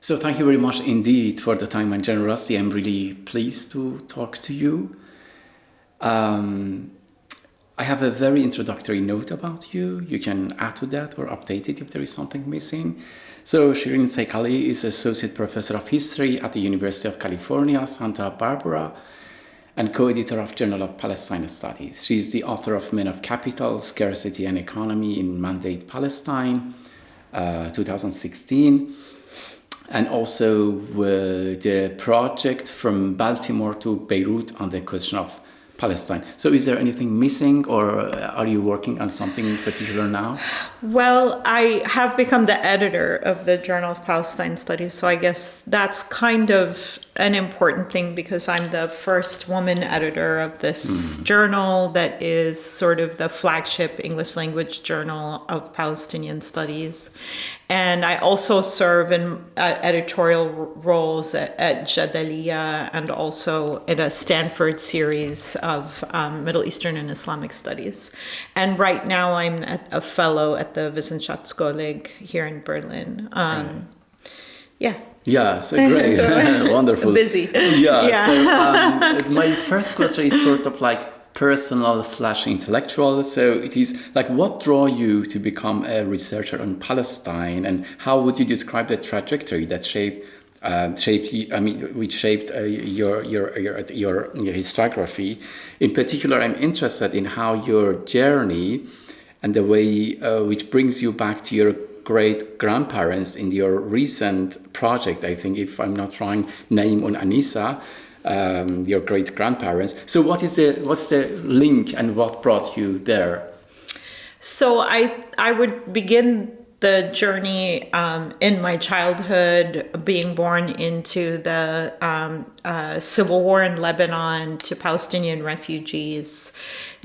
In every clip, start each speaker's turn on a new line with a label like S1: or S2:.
S1: So thank you very much indeed for the time and generosity. I'm really pleased to talk to you. I have a very introductory note about you. You can add to that or update it if there is something missing. So Sherene Seikaly is Associate Professor of History at the University of California, Santa Barbara, and co-editor of Journal of Palestine Studies. She is the author of Men of Capital, Scarcity and Economy in Mandate Palestine, 2016, and also the project From Baltimore to Beirut on the question of Palestine. So is there anything missing, or are you working on something in particular now?
S2: Well, I have become the editor of the Journal of Palestine Studies, so I guess that's kind of an important thing because I'm the first woman editor of this journal that is sort of the flagship English language journal of Palestinian studies. And I also serve in editorial roles at Jadaliya and also in a Stanford series of Middle Eastern and Islamic studies. And right now I'm a fellow at the Wissenschaftskolleg here in Berlin. Yeah.
S1: Yeah, so great. So, wonderful.
S2: Busy.
S1: Yeah. So my first question is sort of like personal/intellectual. So it is like, what drew you to become a researcher on Palestine, and how would you describe the trajectory that shaped your historiography? In particular, I'm interested in how your journey and the way which brings you back to your great-grandparents in your recent project. I think, if I'm not wrong, Naim and Anissa, your great-grandparents. So what's the link and what brought you there?
S2: So I would begin the journey in my childhood, being born into the civil war in Lebanon, to Palestinian refugees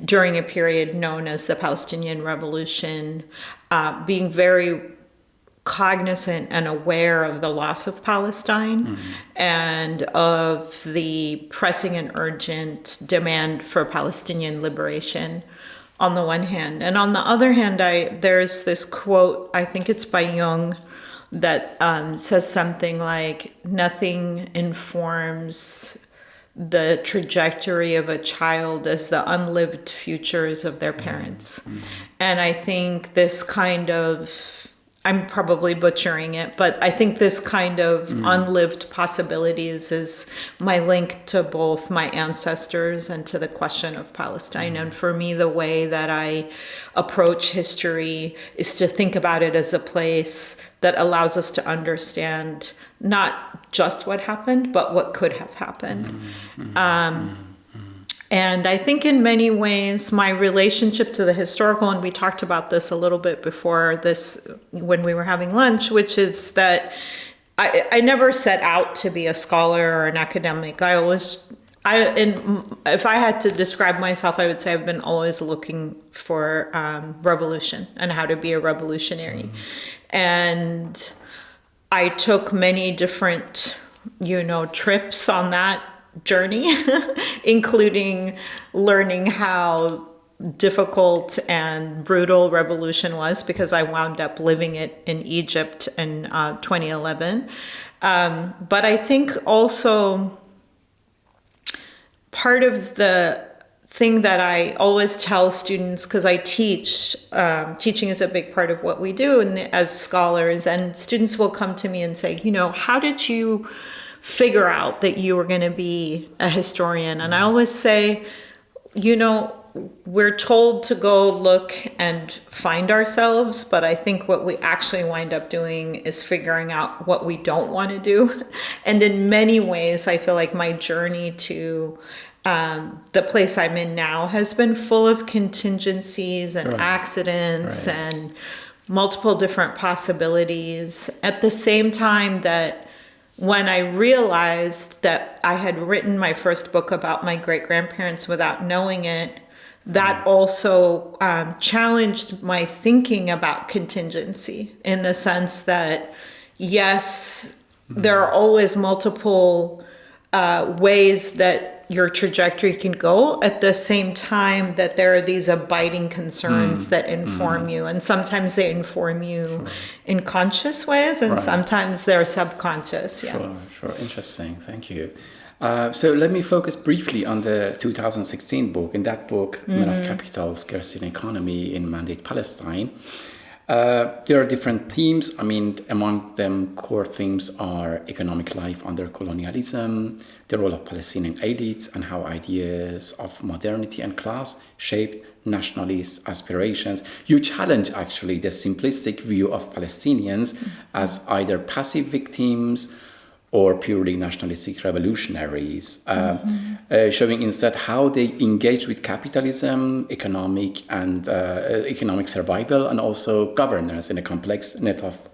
S2: during a period known as the Palestinian Revolution, being very cognizant and aware of the loss of Palestine and of the pressing and urgent demand for Palestinian liberation on the one hand. And on the other hand, there's this quote, I think it's by Jung, that says something like, nothing informs the trajectory of a child as the unlived futures of their parents. And I think this kind of, I'm probably butchering it, but I think this kind of unlived possibilities is my link to both my ancestors and to the question of Palestine. And for me, the way that I approach history is to think about it as a place that allows us to understand not just what happened, but what could have happened. And I think in many ways, my relationship to the historical, and we talked about this a little bit before this when we were having lunch, which is that I never set out to be a scholar or an academic. If I had to describe myself, I would say I've been always looking for revolution and how to be a revolutionary. And I took many different, trips on that journey, including learning how difficult and brutal revolution was, because I wound up living it in Egypt in 2011. But I think also part of the thing that I always tell students, because I teach, teaching is a big part of what we do and as scholars, and students will come to me and say, how did you figure out that you were going to be a historian? And I always say, we're told to go look and find ourselves, but I think what we actually wind up doing is figuring out what we don't want to do. And in many ways, I feel like my journey to the place I'm in now has been full of contingencies and accidents and multiple different possibilities. At the same time that when I realized that I had written my first book about my great-grandparents without knowing it, that also challenged my thinking about contingency, in the sense that, yes, there are always multiple ways that your trajectory can go, at the same time that there are these abiding concerns that inform you. And sometimes they inform you in conscious ways, and sometimes they're subconscious. Yeah.
S1: Sure. Interesting. Thank you. So let me focus briefly on the 2016 book. In that book, Men of Capital, Scarcity and Economy in Mandate Palestine, there are different themes. I mean, among them, core themes are economic life under colonialism, the role of Palestinian elites, and how ideas of modernity and class shaped nationalist aspirations. You challenge, actually, the simplistic view of Palestinians as either passive victims or purely nationalistic revolutionaries, showing instead how they engage with capitalism, economic survival, and also governance in a complex net of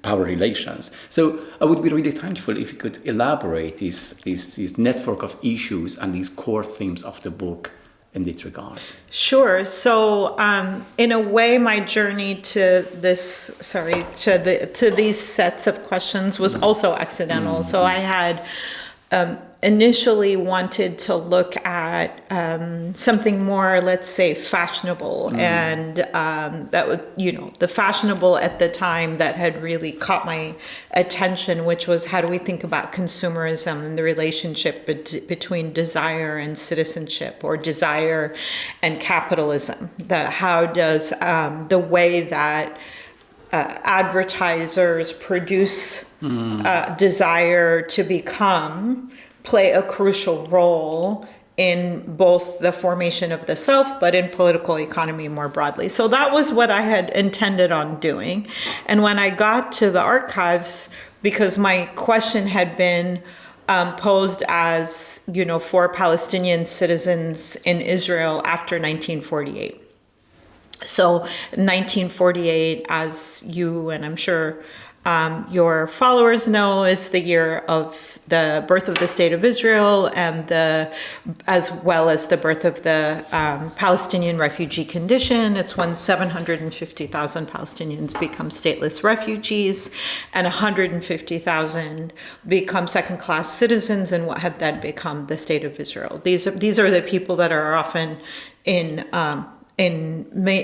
S1: power relations. So I would be really thankful if you could elaborate this network of issues and these core themes of the book in this regard.
S2: Sure. So, in a way, my journey to these sets of questions was also accidental. So I had initially wanted to look at something more, let's say, fashionable, and that was, the fashionable at the time that had really caught my attention, which was, how do we think about consumerism and the relationship between desire and citizenship, or desire and capitalism? How does the way that advertisers produce desire to become play a crucial role in both the formation of the self, but in political economy more broadly. So that was what I had intended on doing. And when I got to the archives, because my question had been posed as, for Palestinian citizens in Israel after 1948. So 1948, as you and I'm sure your followers know, is the year of the birth of the State of Israel, and as well as the birth of the Palestinian refugee condition. It's when 750,000 Palestinians become stateless refugees, and 150,000 become second-class citizens in what had then become the State of Israel. These are the people that are often in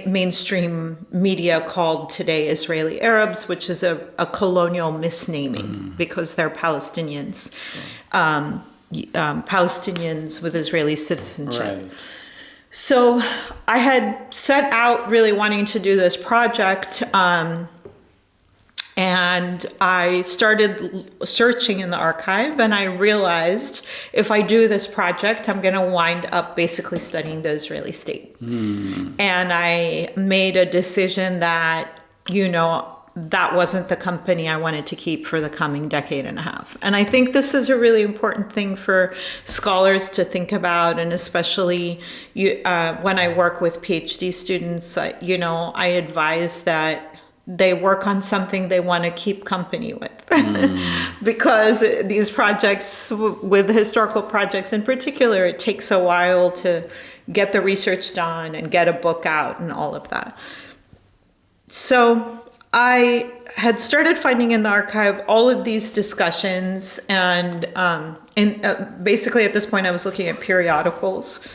S2: mainstream media called today Israeli Arabs, which is a colonial misnaming because they're Palestinians, Palestinians with Israeli citizenship.
S1: Right.
S2: So I had set out really wanting to do this project, and I started searching in the archive, and I realized if I do this project, I'm going to wind up basically studying the Israeli state. And I made a decision that, that wasn't the company I wanted to keep for the coming decade and a half. And I think this is a really important thing for scholars to think about, and especially when I work with PhD students, I advise that they work on something they want to keep company with. Because these projects, with historical projects in particular, it takes a while to get the research done and get a book out and all of that. So I had started finding in the archive all of these discussions, and basically at this point I was looking at periodicals.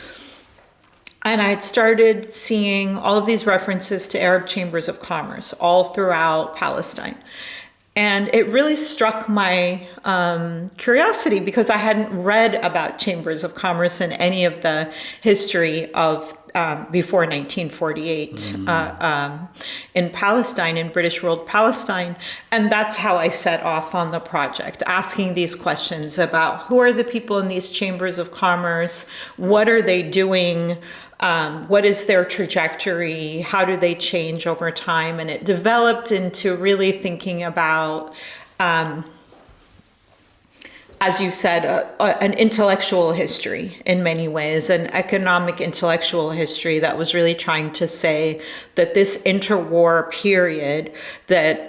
S2: And I had started seeing all of these references to Arab chambers of commerce all throughout Palestine. And it really struck my curiosity, because I hadn't read about chambers of commerce in any of the history of before 1948 in Palestine, in British ruled Palestine. And that's how I set off on the project, asking these questions about who are the people in these chambers of commerce, what are they doing, what is their trajectory, how do they change over time. And it developed into really thinking about, as you said, an intellectual history in many ways, an economic intellectual history that was really trying to say that this interwar period that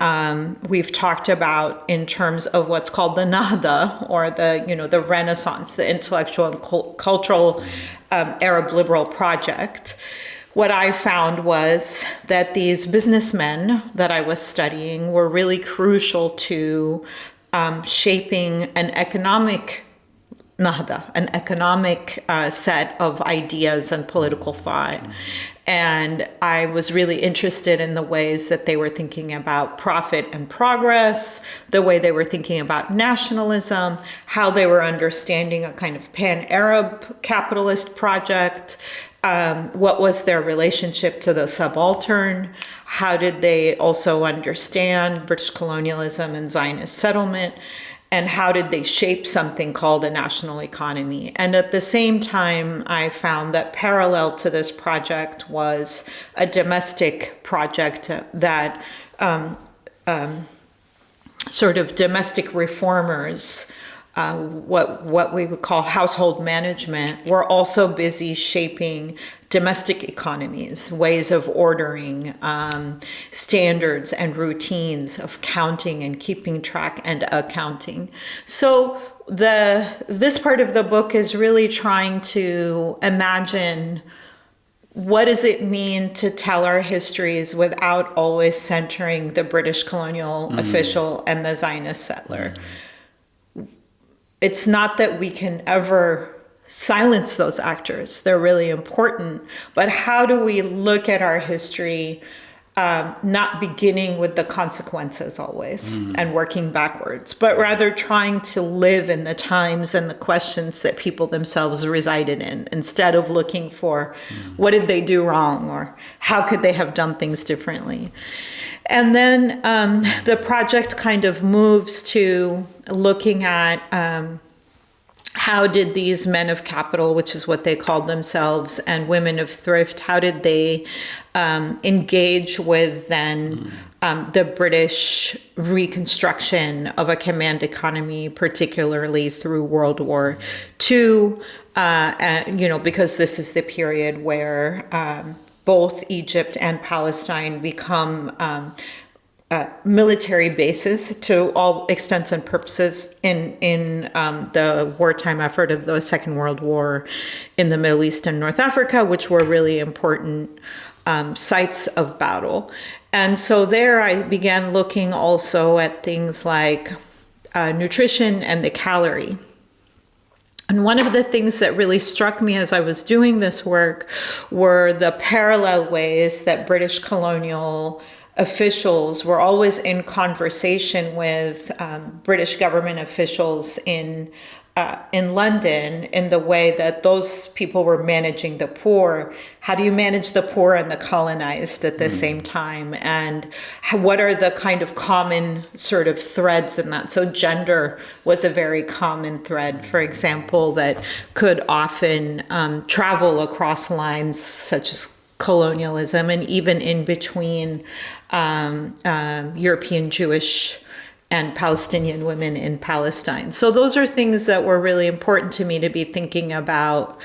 S2: we've talked about in terms of what's called the Nahda, or the Renaissance, the intellectual and cultural Arab liberal project. What I found was that these businessmen that I was studying were really crucial to shaping an economic Nahda, an economic set of ideas and political thought. And I was really interested in the ways that they were thinking about profit and progress, the way they were thinking about nationalism, how they were understanding a kind of pan-Arab capitalist project, what was their relationship to the subaltern, how did they also understand British colonialism and Zionist settlement, and how did they shape something called a national economy. And at the same time, I found that parallel to this project was a domestic project that sort of domestic reformers, what we would call household management, were also busy shaping domestic economies, ways of ordering, standards and routines of counting and keeping track and accounting. So this part of the book is really trying to imagine what does it mean to tell our histories without always centering the British colonial official and the Zionist settler. It's not that we can ever silence those actors. They're really important. But how do we look at our history, not beginning with the consequences always and working backwards, but rather trying to live in the times and the questions that people themselves resided in, instead of looking for what did they do wrong or how could they have done things differently. And then the project kind of moves to looking at how did these men of capital, which is what they called themselves, and women of thrift, how did they engage with then the British reconstruction of a command economy, particularly through World War II, because this is the period where both Egypt and Palestine become military bases to all extents and purposes in the wartime effort of the Second World War in the Middle East and North Africa, which were really important sites of battle. And so there I began looking also at things like nutrition and the calorie. And one of the things that really struck me as I was doing this work were the parallel ways that British colonial officials were always in conversation with British government officials in London, in the way that those people were managing the poor. How do you manage the poor and the colonized at the same time? And what are the kind of common sort of threads in that? So gender was a very common thread, for example, that could often travel across lines such as colonialism and even in between European Jewish and Palestinian women in Palestine. So those are things that were really important to me to be thinking about.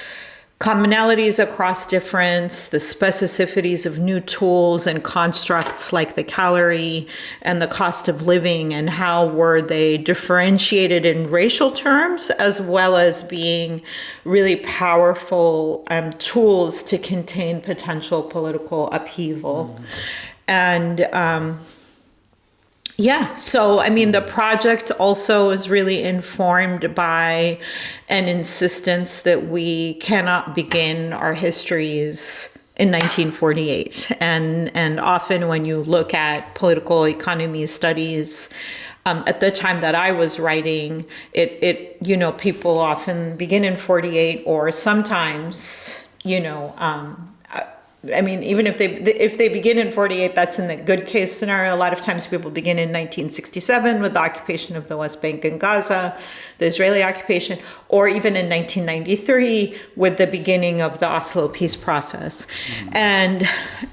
S2: Commonalities across difference, the specificities of new tools and constructs like the calorie and the cost of living, and how were they differentiated in racial terms, as well as being really powerful tools to contain potential political upheaval. And so I mean, the project also is really informed by an insistence that we cannot begin our histories in 1948. And often when you look at political economy studies, at the time that I was writing, people often begin in 48, or sometimes, even if they begin in 48, that's in the good case scenario. A lot of times people begin in 1967 with the occupation of the West Bank and Gaza, the Israeli occupation, or even in 1993 with the beginning of the Oslo peace process. And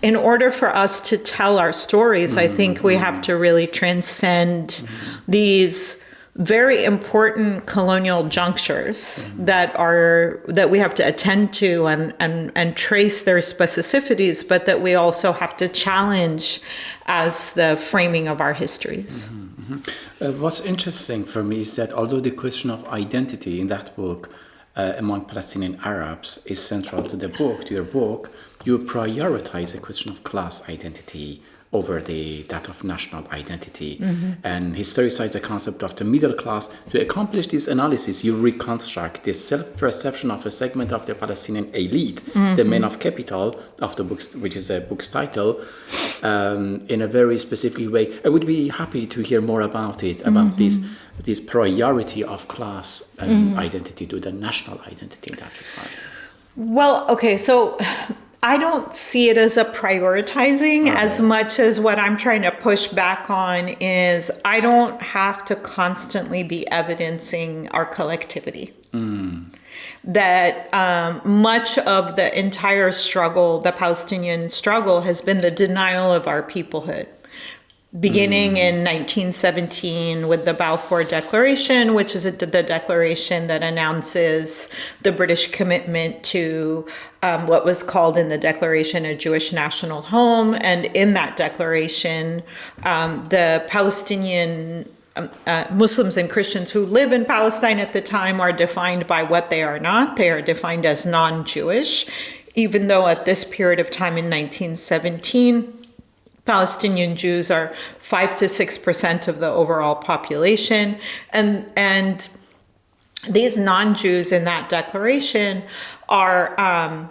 S2: in order for us to tell our stories, I think we have to really transcend these very important colonial junctures that we have to attend to and trace their specificities, but that we also have to challenge as the framing of our histories.
S1: What's interesting for me is that although the question of identity in that book among Palestinian Arabs is central to your book, you prioritize the question of class identity over that of national identity, and historicize the concept of the middle class. To accomplish this analysis, you reconstruct the self-perception of a segment of the Palestinian elite, the men of capital of the books, which is a book's title, in a very specific way. I would be happy to hear more about it, about this priority of class identity to the national identity in that regard.
S2: Well, okay, so I don't see it as a prioritizing as much as what I'm trying to push back on is I don't have to constantly be evidencing our collectivity. That much of the entire struggle, the Palestinian struggle, has been the denial of our peoplehood. Beginning in 1917 with the Balfour Declaration, which is the declaration that announces the British commitment to what was called in the declaration a Jewish national home. And in that declaration, the Palestinian Muslims and Christians who live in Palestine at the time are defined by what they are not. They are defined as non-Jewish, even though at this period of time in 1917, Palestinian Jews are 5 to 6% of the overall population. And these non-Jews in that declaration are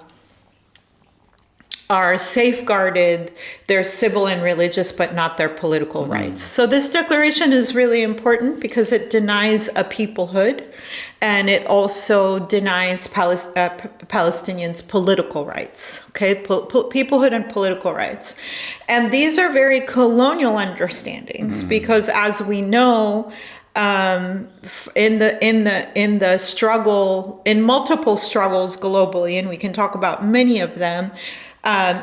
S2: safeguarded their civil and religious, but not their political rights. So this declaration is really important because it denies a peoplehood, and it also denies Palestinians political rights, okay? Peoplehood and political rights. And these are very colonial understandings because, as we know, in the struggle, in multiple struggles globally, and we can talk about many of them,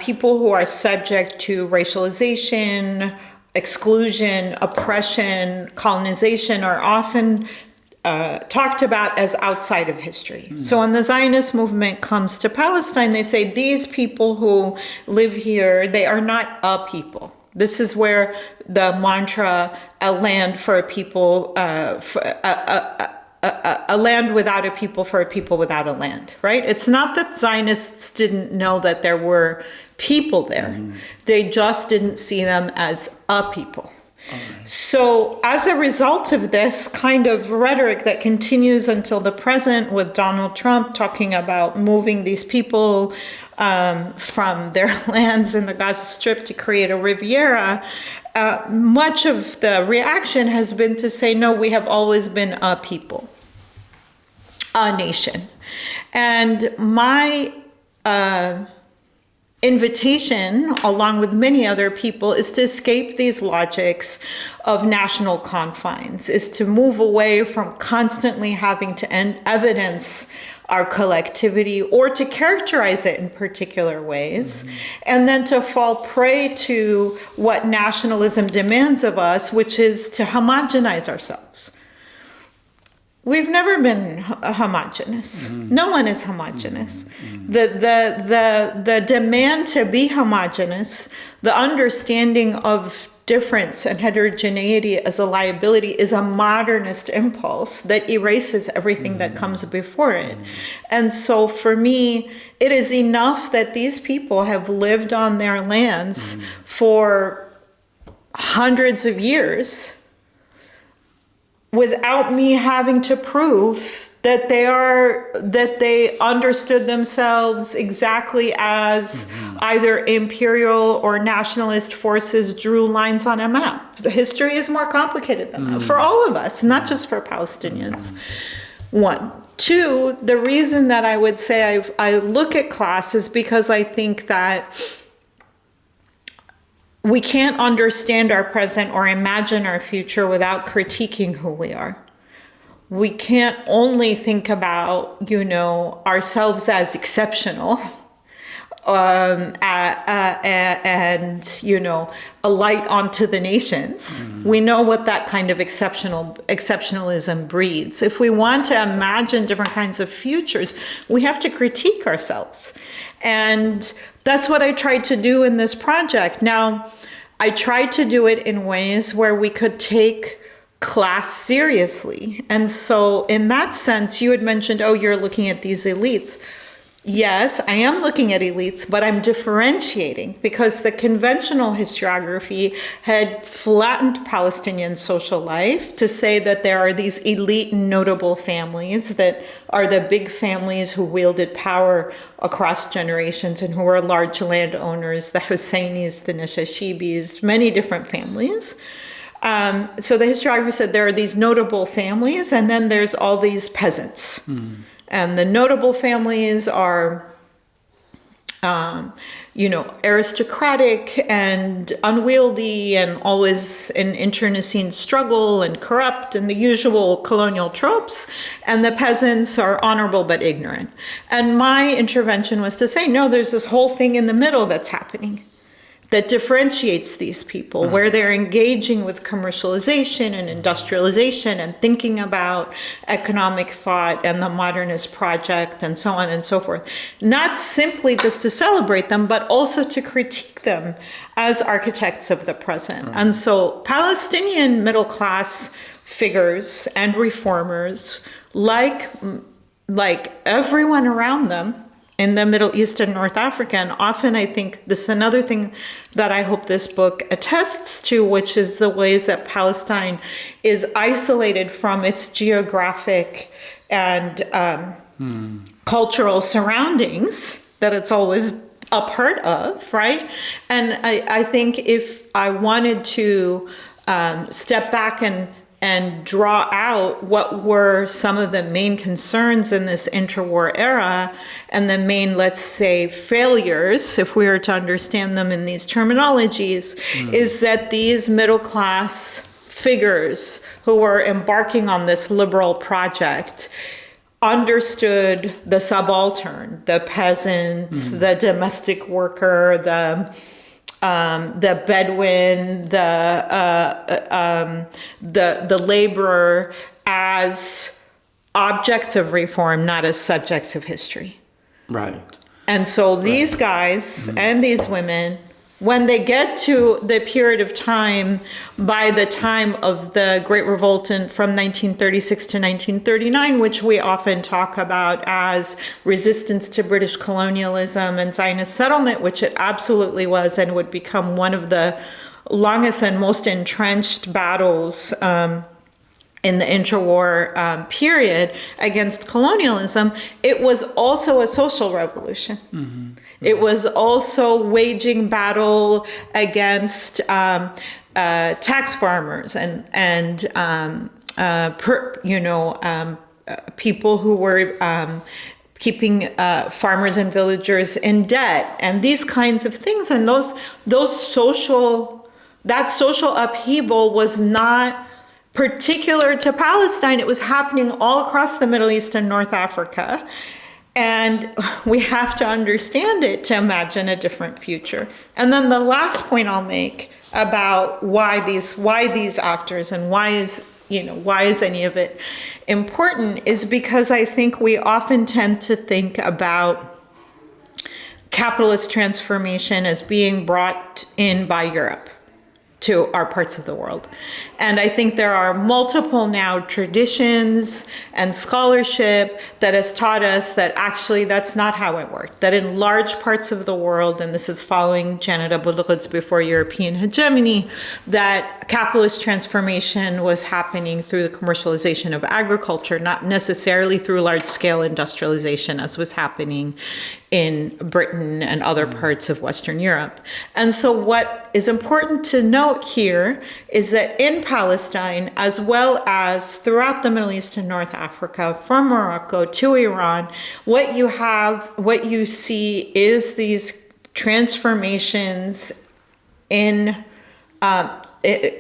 S2: people who are subject to racialization, exclusion, oppression, colonization are often talked about as outside of history. So when the Zionist movement comes to Palestine, they say these people who live here, they are not a people. This is where the mantra, a land for a people, a land without a people for a people without a land, right? It's not that Zionists didn't know that there were people there. They just didn't see them as a people. So as a result of this kind of rhetoric that continues until the present with Donald Trump talking about moving these people from their lands in the Gaza Strip to create a Riviera, much of the reaction has been to say, no, we have always been a people, a nation. And my invitation, along with many other people, is to escape these logics of national confines, is to move away from constantly having to evidence our collectivity or to characterize it in particular ways, and then to fall prey to what nationalism demands of us, which is to homogenize ourselves. We've never been homogeneous. No one is homogeneous. The demand to be homogeneous, the understanding of difference and heterogeneity as a liability is a modernist impulse that erases everything that comes before it. And so for me, it is enough that these people have lived on their lands for hundreds of years without me having to prove that they understood themselves exactly as either imperial or nationalist forces drew lines on a map. The history is more complicated than that for all of us, not just for Palestinians. One. Two, the reason that I would say I look at class is because I think that we can't understand our present or imagine our future without critiquing who we are. We can't only think about, ourselves as exceptional and, a light onto the nations. We know what that kind of exceptionalism breeds. If we want to imagine different kinds of futures, we have to critique ourselves. And that's what I tried to do in this project. Now, I tried to do it in ways where we could take class seriously. And so in that sense, you had mentioned, you're looking at these elites. Yes, I am looking at elites, but I'm differentiating because the conventional historiography had flattened Palestinian social life to say that there are these elite notable families that are the big families who wielded power across generations and who were large landowners, the Husseinis, the Nashashibis, many different families. So the historiography said there are these notable families, and then there's all these peasants. And the notable families are, aristocratic and unwieldy and always in internecine struggle and corrupt and the usual colonial tropes. And the peasants are honorable but ignorant. And my intervention was to say, no, there's this whole thing in the middle that's happening that differentiates these people, where they're engaging with commercialization and industrialization and thinking about economic thought and the modernist project and so on and so forth. Not simply just to celebrate them, but also to critique them as architects of the present. And so Palestinian middle class figures and reformers, like everyone around them, in the Middle East and North Africa. And often I think this is another thing that I hope this book attests to, which is the ways that Palestine is isolated from its geographic and cultural surroundings that it's always a part of, right? And I think if I wanted to step back and draw out what were some of the main concerns in this interwar era and the main, let's say, failures, if we were to understand them in these terminologies, is that these middle class figures who were embarking on this liberal project understood the subaltern, the peasant, the domestic worker, the Bedouin, the laborer as objects of reform, not as subjects of history.
S1: Right.
S2: And so these guys and these women, when they get to the period of time, by the time of the Great Revolt from 1936 to 1939, which we often talk about as resistance to British colonialism and Zionist settlement, which it absolutely was and would become one of the longest and most entrenched battles in the interwar period against colonialism, it was also a social revolution. It was also waging battle against tax farmers and people who were keeping farmers and villagers in debt and these kinds of things. And that social upheaval was not particular to Palestine. It was happening all across the Middle East and North Africa. And we have to understand it to imagine a different future. And then the last point I'll make about why these actors and why is any of it important is because I think we often tend to think about capitalist transformation as being brought in by Europe to our parts of the world. And I think there are multiple now traditions and scholarship that has taught us that actually that's not how it worked. That in large parts of the world, and this is following Janet Abou-El-Quds before European hegemony, that capitalist transformation was happening through the commercialization of agriculture, not necessarily through large-scale industrialization as was happening in Britain and other parts of Western Europe. And so what is important to note here is that in Palestine, as well as throughout the Middle East and North Africa, from Morocco to Iran, what you see is these transformations in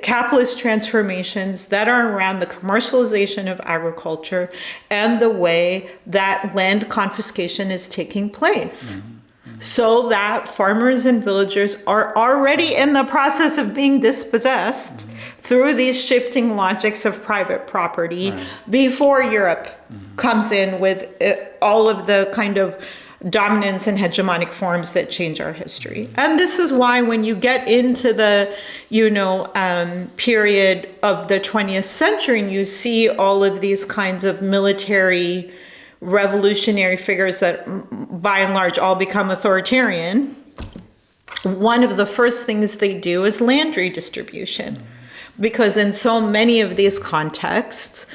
S2: capitalist transformations that are around the commercialization of agriculture and the way that land confiscation is taking place. So that farmers and villagers are already in the process of being dispossessed through these shifting logics of private property before Europe comes in with all of the kind of dominance and hegemonic forms that change our history. And this is why when you get into the, period of the 20th century and you see all of these kinds of military revolutionary figures that by and large all become authoritarian, one of the first things they do is land redistribution. Because in so many of these contexts,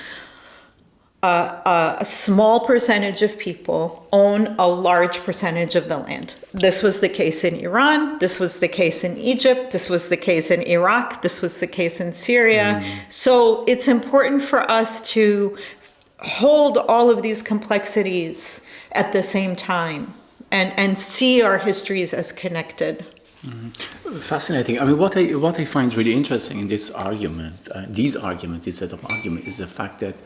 S2: a small percentage of people own a large percentage of the land. This was the case in Iran. This was the case in Egypt. This was the case in Iraq. This was the case in Syria. So it's important for us to hold all of these complexities at the same time and see our histories as connected.
S1: Fascinating. I mean, what I find really interesting in this argument, this set of arguments, is the fact that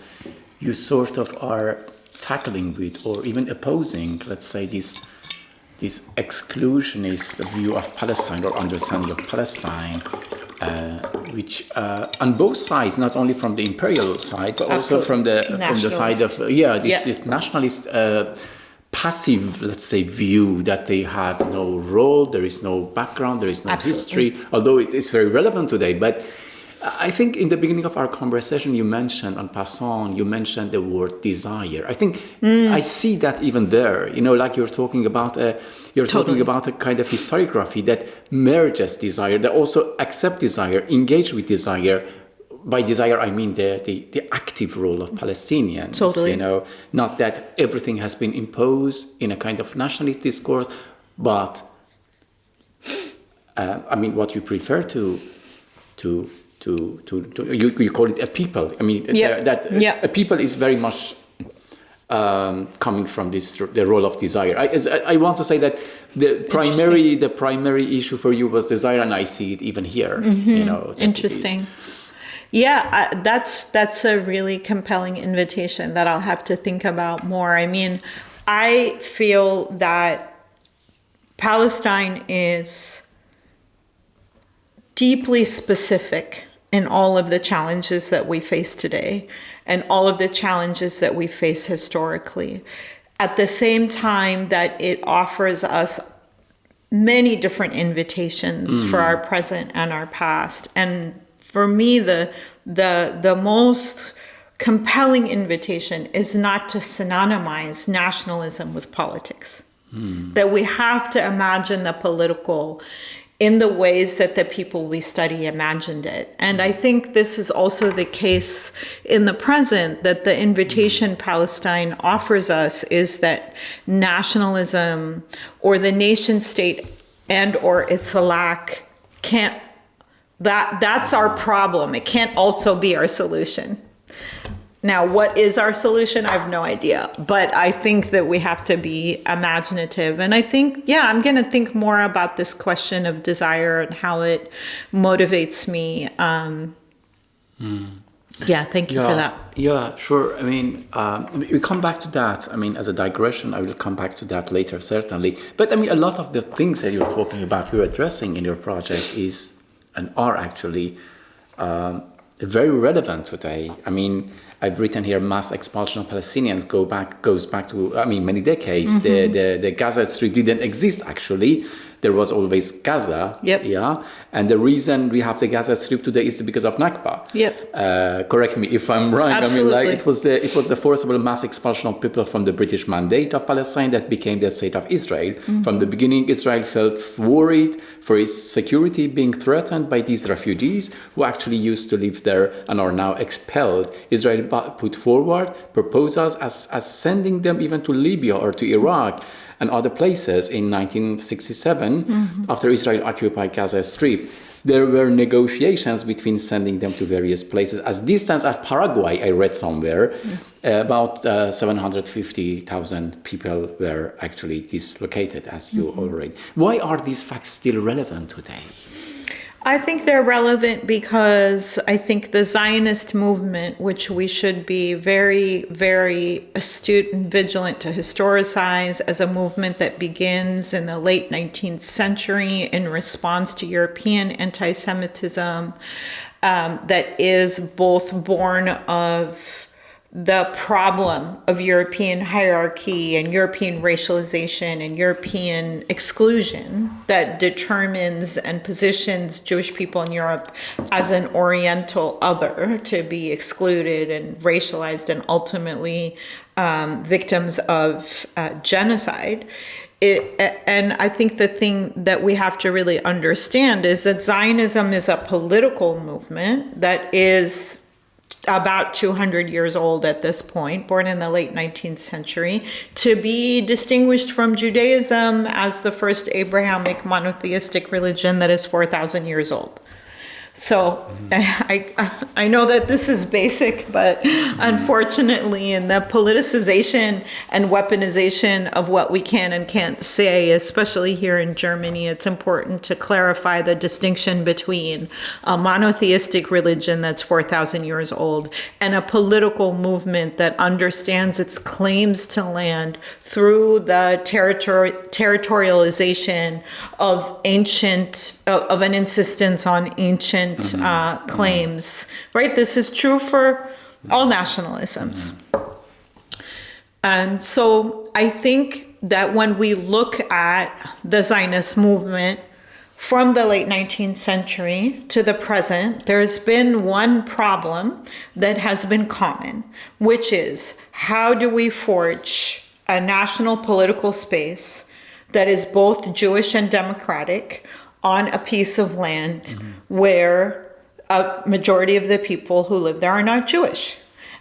S1: you sort of are tackling with or even opposing, let's say, this exclusionist view of Palestine or understanding of Palestine, which on both sides, not only from the imperial side, but also from the side of this nationalist passive, let's say, view that they had no role, there is no background, there is no history, although it is very relevant today. But I think in the beginning of our conversation, you mentioned, en passant, you mentioned the word desire. I think I see that even there, like you're talking about a kind of historiography that merges desire, that also accept desire, engage with desire. By desire, I mean the active role of Palestinians.
S2: Totally.
S1: Not that everything has been imposed in a kind of nationalist discourse, but I mean, what you prefer to you call it a people. I mean, a people is very much coming from the role of desire. I want to say that the primary issue for you was desire, and I see it even here.
S2: Interesting. Yeah, that's a really compelling invitation that I'll have to think about more. I mean, I feel that Palestine is deeply specific in all of the challenges that we face today and all of the challenges that we face historically. At the same time that it offers us many different invitations for our present and our past. And for me, the most compelling invitation is not to synonymize nationalism with politics. That we have to imagine the political in the ways that the people we study imagined it. And I think this is also the case in the present, that the invitation Palestine offers us is that nationalism or the nation state and or its lack can't, that's our problem. It can't also be our solution. Now, what is our solution? I have no idea. But I think that we have to be imaginative. And I think, I'm going to think more about this question of desire and how it motivates me. Thank you for that.
S1: Yeah, sure. I mean, we come back to that. I mean, as a digression, I will come back to that later, certainly. But I mean, a lot of the things that you're talking about, you're addressing in your project is and are actually very relevant today. I mean, I've written here mass expulsion of Palestinians goes back to, I mean, many decades. The Gaza Strip didn't exist, actually. There was always Gaza. Yeah. And the reason we have the Gaza Strip today is because of Nakba. Correct me if I'm wrong.
S2: Absolutely.
S1: I mean, it was the forcible mass expulsion of people from the British Mandate of Palestine that became the state of Israel. From the beginning, Israel felt worried for its security being threatened by these refugees who actually used to live there and are now expelled. Israel put forward proposals as sending them even to Libya or to Iraq and other places in 1967, after Israel occupied Gaza Strip. There were negotiations between sending them to various places. As distant as Paraguay, I read somewhere, about 750,000 people were actually dislocated, as you already. Why are these facts still relevant today?
S2: I think they're relevant because I think the Zionist movement, which we should be very, very astute and vigilant to historicize as a movement that begins in the late 19th century in response to European anti-Semitism, that is both born of the problem of European hierarchy and European racialization and European exclusion that determines and positions Jewish people in Europe as an Oriental other to be excluded and racialized and ultimately victims of genocide. And I think the thing that we have to really understand is that Zionism is a political movement that is about 200 years old at this point, born in the late 19th century, to be distinguished from Judaism as the first Abrahamic monotheistic religion that is 4,000 years old. So I know that this is basic, but unfortunately in the politicization and weaponization of what we can and can't say, especially here in Germany, it's important to clarify the distinction between a monotheistic religion that's 4,000 years old and a political movement that understands its claims to land through the territorialization of of an insistence on ancient claims, right? This is true for all nationalisms. And so I think that when we look at the Zionist movement from the late 19th century to the present, there's been one problem that has been common, which is how do we forge a national political space that is both Jewish and democratic on a piece of land where a majority of the people who live there are not Jewish.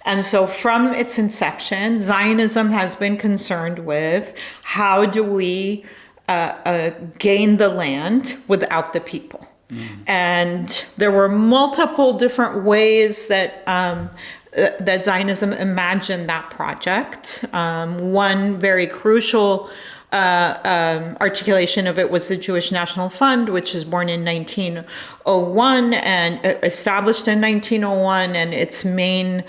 S2: And so from its inception, Zionism has been concerned with how do we gain the land without the people. And there were multiple different ways that that Zionism imagined that project. One very crucial articulation of it was the Jewish National Fund, which was born in 1901 and established in 1901, and its main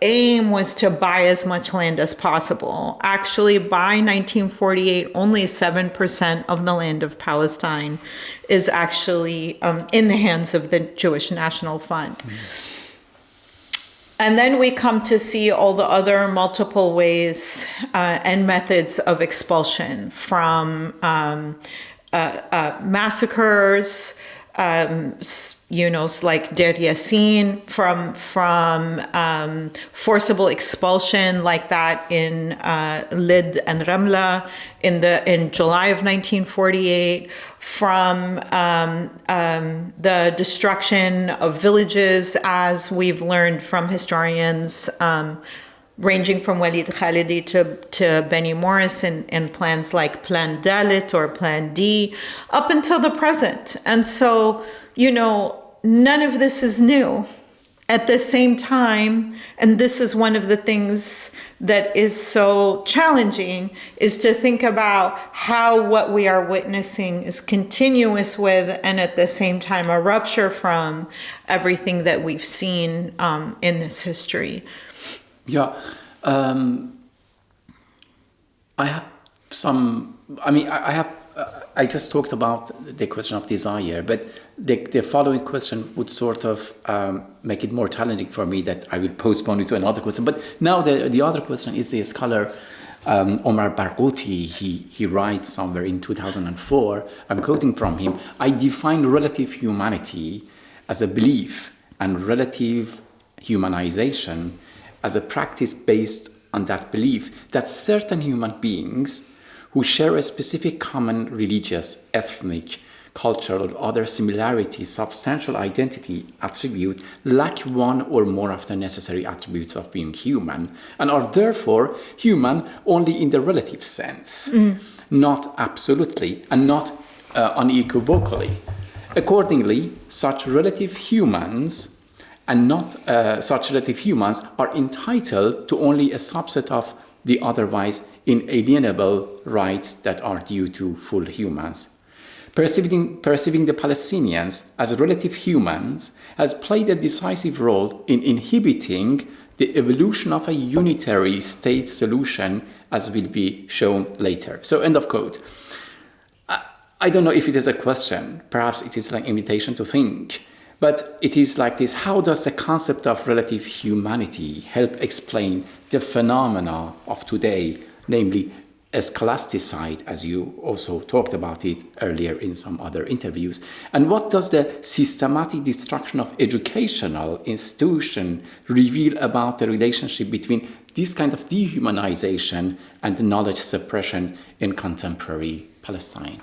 S2: aim was to buy as much land as possible. Actually, by 1948, only 7% of the land of Palestine is actually in the hands of the Jewish National Fund. And then we come to see all the other multiple ways and methods of expulsion, from massacres, like Deir Yassin, from forcible expulsion like that in Lid and Ramla in July of 1948, from the destruction of villages, as we've learned from historians, ranging from Walid Khalidi to Benny Morris in plans like Plan Dalit or Plan D, up until the present. And so, none of this is new. At the same time, and this is one of the things that is so challenging, is to think about how what we are witnessing is continuous with, and at the same time, a rupture from everything that we've seen in this history.
S1: Yeah, I have some. I just talked about the question of desire, but the following question would sort of make it more challenging for me, that I will postpone it to another question. But now the other question is the scholar Omar Barghouti. He writes somewhere in 2004, I'm quoting from him, "I define relative humanity as a belief and relative humanization as a practice based on that belief that certain human beings who share a specific common religious, ethnic, cultural, or other similarity, substantial identity attribute, lack one or more of the necessary attributes of being human, and are therefore human only in the relative sense, not absolutely, and not unequivocally. Accordingly, such relative humans are entitled to only a subset of the otherwise inalienable rights that are due to full humans. Perceiving the Palestinians as relative humans has played a decisive role in inhibiting the evolution of a unitary state solution, as will be shown later." So, end of quote. I don't know if it is a question, perhaps it is like an invitation to think, But it is like this: how does the concept of relative humanity help explain the phenomena of today, namely scholasticide, as you also talked about it earlier in some other interviews? And what does the systematic destruction of educational institution reveal about the relationship between this kind of dehumanization and knowledge suppression in contemporary Palestine?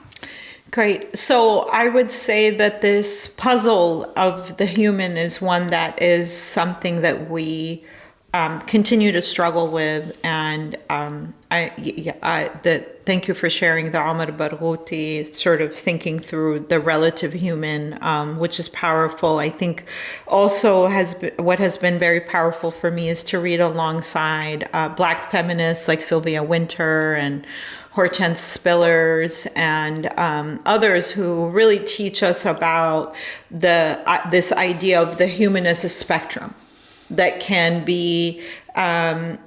S2: Great. So I would say that this puzzle of the human is one that is something that we continue to struggle with. And thank you for sharing the Omar Barghouti sort of thinking through the relative human, which is powerful. I think also what has been very powerful for me is to read alongside Black feminists like Sylvia Wynter and Hortense Spillers and others who really teach us about this idea of the human as a spectrum that can be, the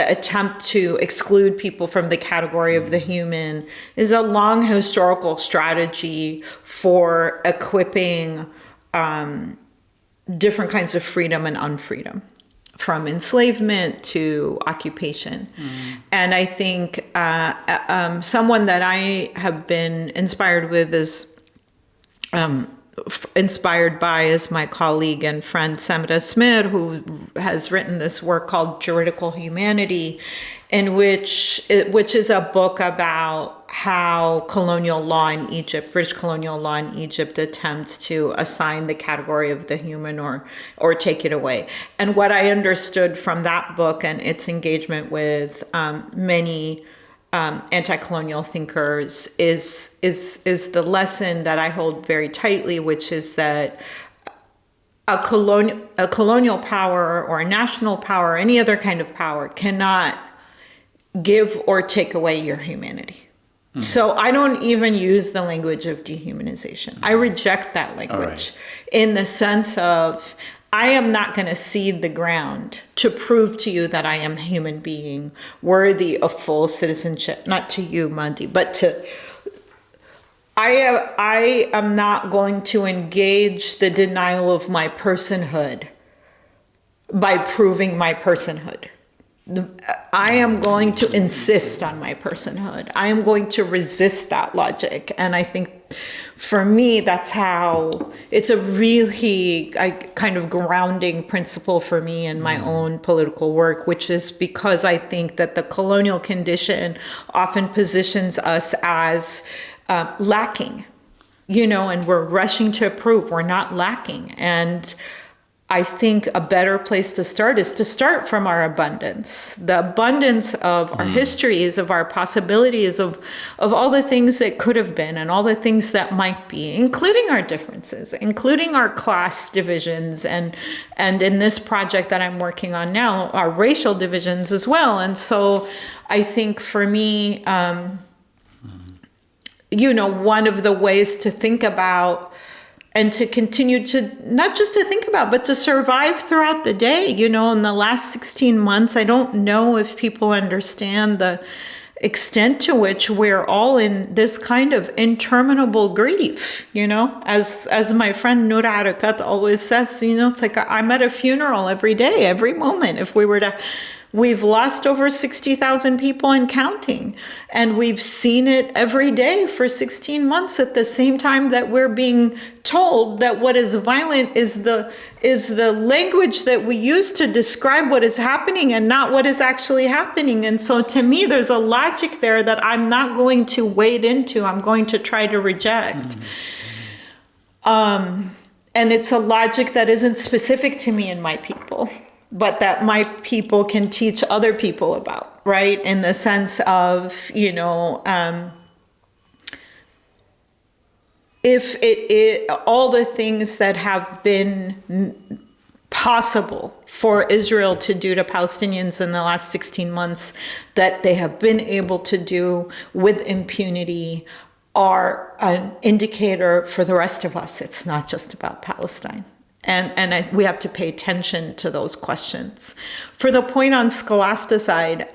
S2: attempt to exclude people from the category of the human is a long historical strategy for equipping different kinds of freedom and unfreedom, from enslavement to occupation. And I think someone that I have been inspired by is my colleague and friend Samira Smir, who has written this work called Juridical Humanity, which is a book about how colonial law in Egypt, British colonial law in Egypt, attempts to assign the category of the human or take it away. And what I understood from that book and its engagement with many anti-colonial thinkers is the lesson that I hold very tightly, which is that a colonial power or a national power or any other kind of power cannot give or take away your humanity. So I don't even use the language of dehumanization. I reject that language in the sense of I am not going to cede the ground to prove to you that I am a human being worthy of full citizenship. Not to you, Mandi, but I am not going to engage the denial of my personhood by proving my personhood. I am going to insist on my personhood. I am going to resist that logic. And I think for me, that's how it's a really kind of grounding principle for me in my own political work, which is because I think that the colonial condition often positions us as lacking, and we're rushing to prove we're not lacking. And I think a better place to start is to start from our abundance, the abundance of our histories, of our possibilities, of all the things that could have been and all the things that might be, including our differences, including our class divisions, and in this project that I'm working on now, our racial divisions as well. And so I think for me, one of the ways to think about and to continue to, not just to think about, but to survive throughout the day. In the last 16 months, I don't know if people understand the extent to which we're all in this kind of interminable grief, as my friend Noor Arakat always says, it's like I'm at a funeral every day, every moment. We've lost over 60,000 people and counting. And we've seen it every day for 16 months at the same time that we're being told that what is violent is the language that we use to describe what is happening and not what is actually happening. And so to me, there's a logic there that I'm not going to wade into. I'm going to try to reject. And it's a logic that isn't specific to me and my people, but that my people can teach other people about, right? In the sense of, if all the things that have been possible for Israel to do to Palestinians in the last 16 months that they have been able to do with impunity are an indicator for the rest of us. It's not just about Palestine. And we have to pay attention to those questions. For the point on scholasticide,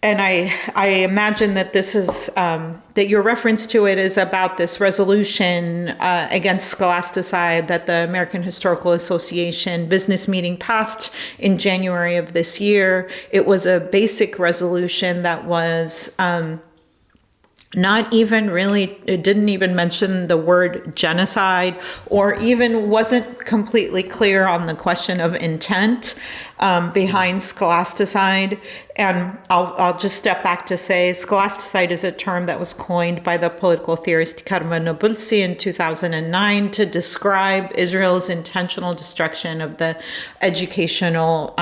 S2: And I imagine that this is that your reference to it is about this resolution against scholasticide that the American Historical Association business meeting passed in January of this year. It was a basic resolution that was not even really, it didn't even mention the word genocide, or even wasn't completely clear on the question of intent behind scholasticide. And I'll just step back to say scholasticide is a term that was coined by the political theorist Karma Nobulsi in 2009 to describe Israel's intentional destruction of the educational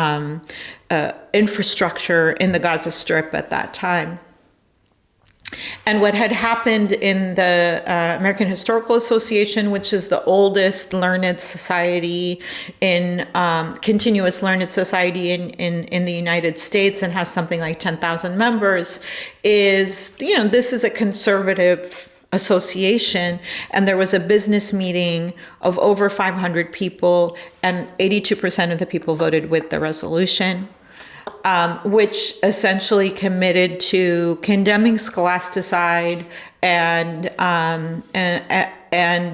S2: infrastructure in the Gaza Strip at that time. And what had happened in the American Historical Association, which is the oldest learned society continuous learned society in the United States and has something like 10,000 members, is, this is a conservative association, and there was a business meeting of over 500 people, and 82% of the people voted with the resolution. Which essentially committed to condemning scholasticide and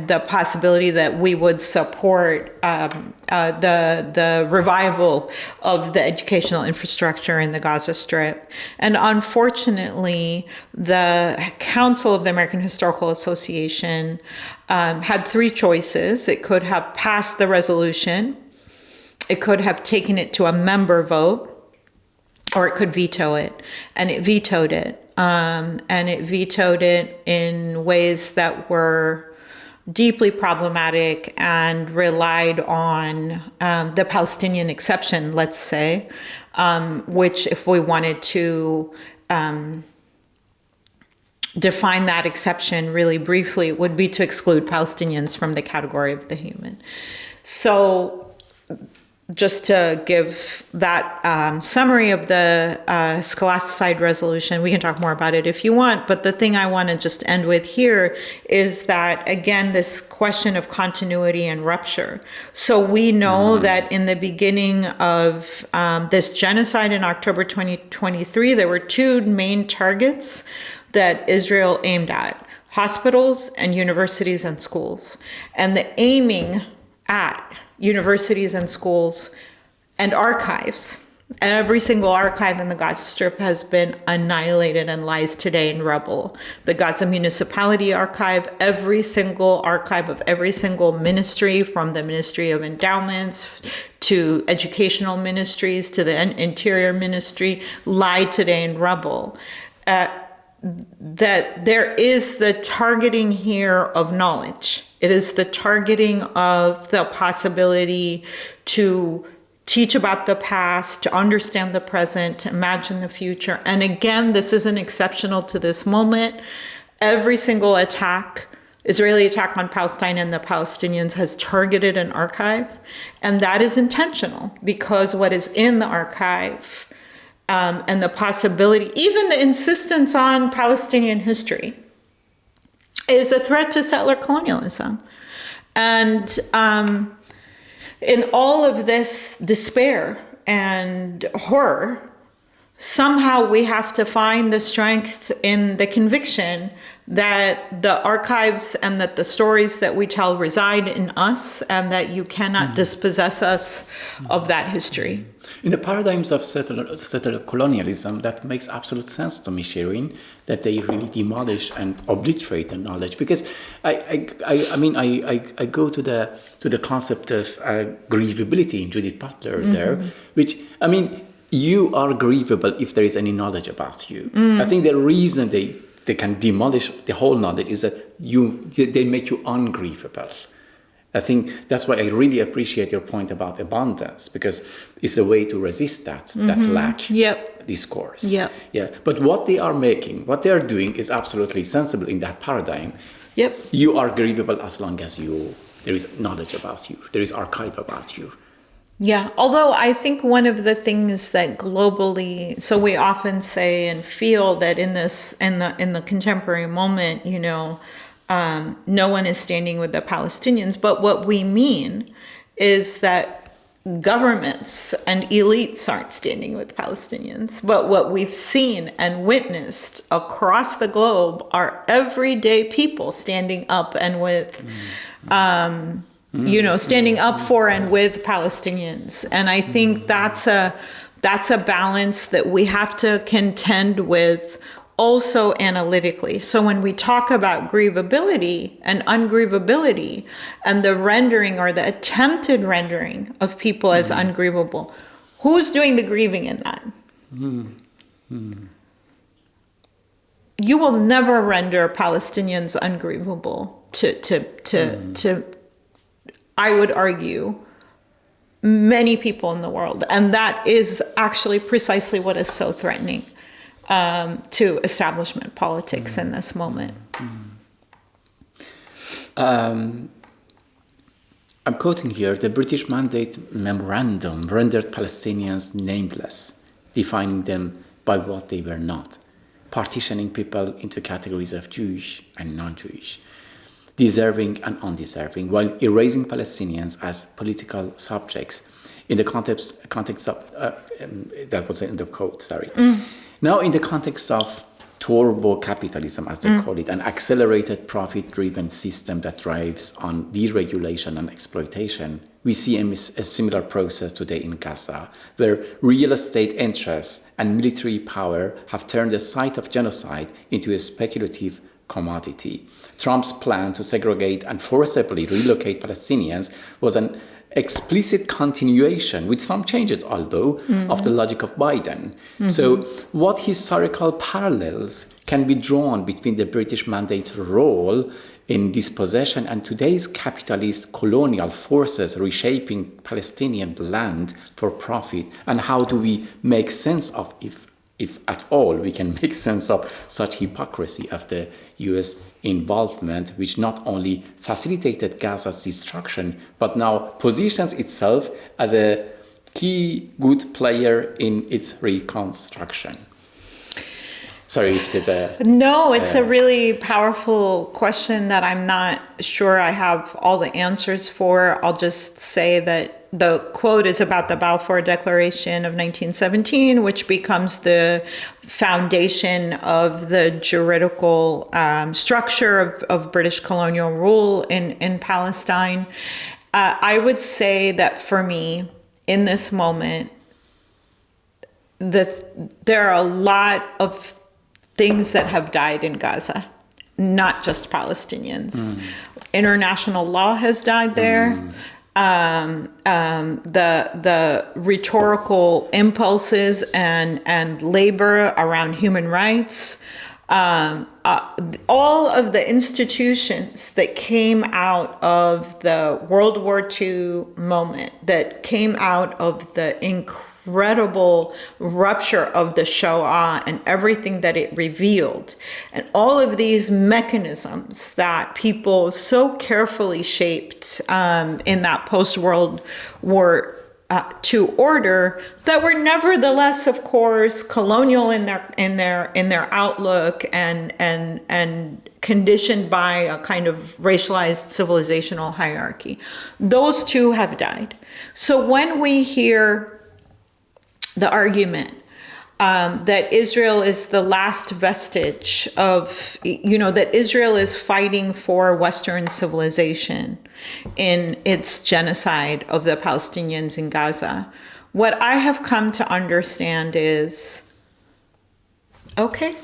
S2: the possibility that we would support the revival of the educational infrastructure in the Gaza Strip. And unfortunately, the Council of the American Historical Association had three choices. It could have passed the resolution, it could have taken it to a member vote, or it could veto it. And it vetoed it. And it vetoed it in ways that were deeply problematic and relied on the Palestinian exception, let's say, which, if we wanted to define that exception really briefly, would be to exclude Palestinians from the category of the human. So, just to give that summary of the scholasticide resolution, we can talk more about it if you want, but the thing I want to just end with here is that, again, this question of continuity and rupture. So we know that in the beginning of this genocide in October 2023, there were two main targets that Israel aimed at: hospitals and universities and schools. And the aiming at universities and schools and archives. Every single archive in the Gaza Strip has been annihilated and lies today in rubble. The Gaza Municipality Archive, every single archive of every single ministry, from the Ministry of Endowments to educational ministries to the Interior Ministry, lie today in rubble. That there is the targeting here of knowledge. It is the targeting of the possibility to teach about the past, to understand the present, to imagine the future. And again, this isn't exceptional to this moment. Every single attack, Israeli attack on Palestine and the Palestinians, has targeted an archive. And that is intentional, because what is in the archive and the possibility, even the insistence on Palestinian history, is a threat to settler colonialism. And in all of this despair and horror, somehow we have to find the strength in the conviction that the archives and that the stories that we tell reside in us, and that you cannot dispossess us of that history.
S1: In the paradigms of settler colonialism, that makes absolute sense to me, Sherene, that they really demolish and obliterate the knowledge. Because I go to the concept of grievability in Judith Butler there, which, you are grievable if there is any knowledge about you. I think the reason they can demolish the whole knowledge is that they make you ungrievable. I think that's why I really appreciate your point about abundance, because it's a way to resist that lack discourse. Yeah. But what they are doing is absolutely sensible in that paradigm. You are grievable as long as there is knowledge about you, there is archive about you.
S2: Yeah, although I think one of the things that globally, so we often say and feel that in the contemporary moment, no one is standing with the Palestinians, but what we mean is that governments and elites aren't standing with Palestinians, but what we've seen and witnessed across the globe are everyday people standing up and with, standing up for and with Palestinians. And I think that's a balance that we have to contend with also analytically. So when we talk about grievability and ungrievability and the rendering or the attempted rendering of people as ungrievable, who's doing the grieving in that? You will never render Palestinians ungrievable to I would argue, many people in the world. And that is actually precisely what is so threatening to establishment politics in this moment.
S1: I'm quoting here, the British Mandate Memorandum rendered Palestinians nameless, defining them by what they were not, partitioning people into categories of Jewish and non-Jewish, deserving and undeserving, while erasing Palestinians as political subjects in the context of, that was the end of quote, sorry. Now in the context of turbo capitalism, as they call it, an accelerated profit-driven system that drives on deregulation and exploitation, we see a similar process today in Gaza, where real estate interests and military power have turned the site of genocide into a speculative commodity. Trump's plan to segregate and forcibly relocate Palestinians was an explicit continuation, with some changes although, of the logic of Biden. So what historical parallels can be drawn between the British mandate's role in dispossession and today's capitalist colonial forces reshaping Palestinian land for profit? And how do we make sense of, if at all we can make sense of such hypocrisy of the US involvement, which not only facilitated Gaza's destruction, but now positions itself as a key good player in its reconstruction? Sorry if there's a...
S2: No, it's a really powerful question that I'm not sure I have all the answers for. I'll just say that the quote is about the Balfour Declaration of 1917, which becomes the foundation of the juridical structure of British colonial rule in Palestine. I would say that for me, in this moment, there are a lot of things that have died in Gaza, not just Palestinians. International law has died there. The rhetorical impulses and labor around human rights, all of the institutions that came out of the World War II moment, that came out of the incredible rupture of the Shoah and everything that it revealed, and all of these mechanisms that people so carefully shaped in that post-World War II order, that were nevertheless, of course, colonial in their outlook and conditioned by a kind of racialized civilizational hierarchy. Those two have died. So when we hear the argument that Israel is the last vestige of, that Israel is fighting for Western civilization in its genocide of the Palestinians in Gaza, what I have come to understand is, okay,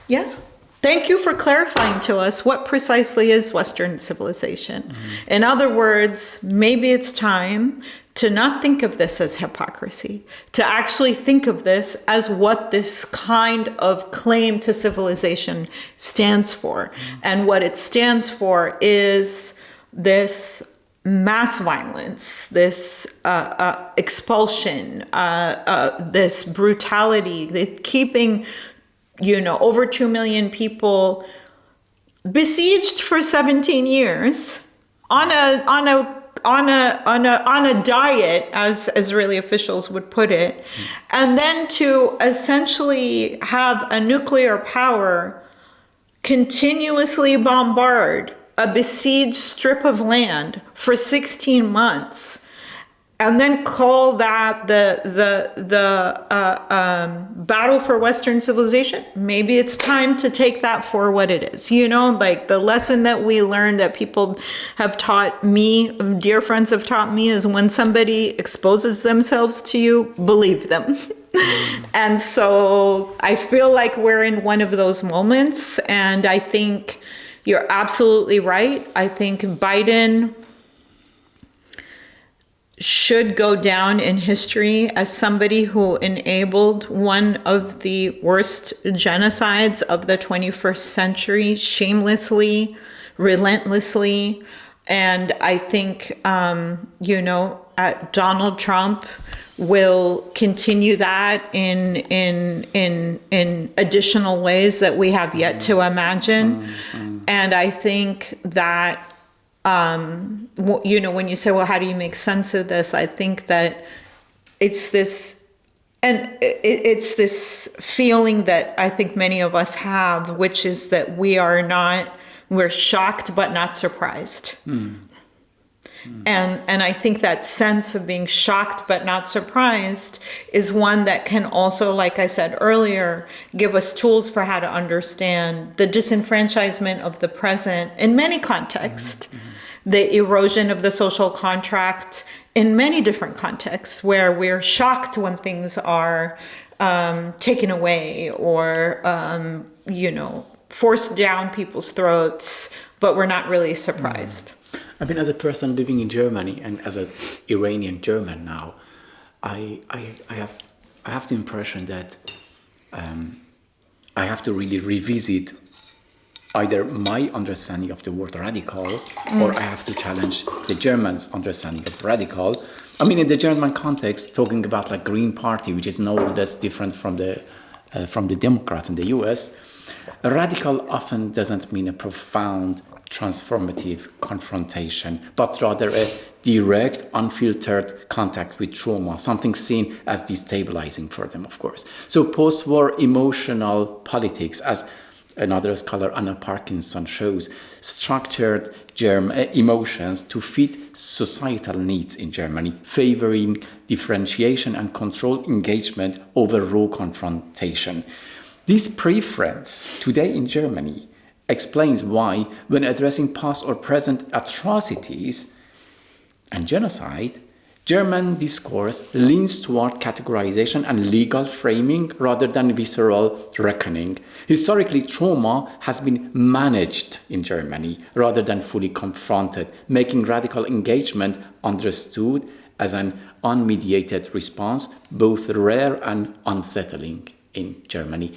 S2: yeah, thank you for clarifying to us what precisely is Western civilization. In other words, maybe it's time to not think of this as hypocrisy, to actually think of this as what this kind of claim to civilization stands for. And what it stands for is this mass violence, this expulsion, this brutality, keeping, over 2 million people besieged for 17 years on a diet, as Israeli officials would put it, and then to essentially have a nuclear power continuously bombard a besieged strip of land for 16 months and then call that battle for Western civilization. Maybe it's time to take that for what it is. You know, like the lesson that we learned, that people have taught me, dear friends have taught me, is when somebody exposes themselves to you, believe them. And so I feel like we're in one of those moments, and I think you're absolutely right. I think Biden should go down in history as somebody who enabled one of the worst genocides of the 21st century, shamelessly, relentlessly. And I think, Donald Trump will continue that in additional ways that we have yet to imagine. And I think that, when you say, well, how do you make sense of this? I think that it's this feeling that I think many of us have, which is that we're shocked but not surprised. And I think that sense of being shocked but not surprised is one that can also, like I said earlier, give us tools for how to understand the disenfranchisement of the present in many contexts, the erosion of the social contract in many different contexts, where we're shocked when things are taken away or, forced down people's throats, but we're not really surprised.
S1: I mean, as a person living in Germany and as an Iranian German now, I have the impression that I have to really revisit either my understanding of the word radical, or I have to challenge the Germans' understanding of radical. I mean, in the German context, talking about like Green Party, which is no less different from the Democrats in the US, a radical often doesn't mean a profound transformative confrontation, but rather a direct, unfiltered contact with trauma, something seen as destabilizing for them, of course. So post-war emotional politics, as another scholar, Anna Parkinson, shows, structured emotions to fit societal needs in Germany, favoring differentiation and controlled engagement over raw confrontation. This preference today in Germany explains why, when addressing past or present atrocities and genocide, German discourse leans toward categorization and legal framing rather than visceral reckoning. Historically, trauma has been managed in Germany rather than fully confronted, making radical engagement understood as an unmediated response, both rare and unsettling in Germany.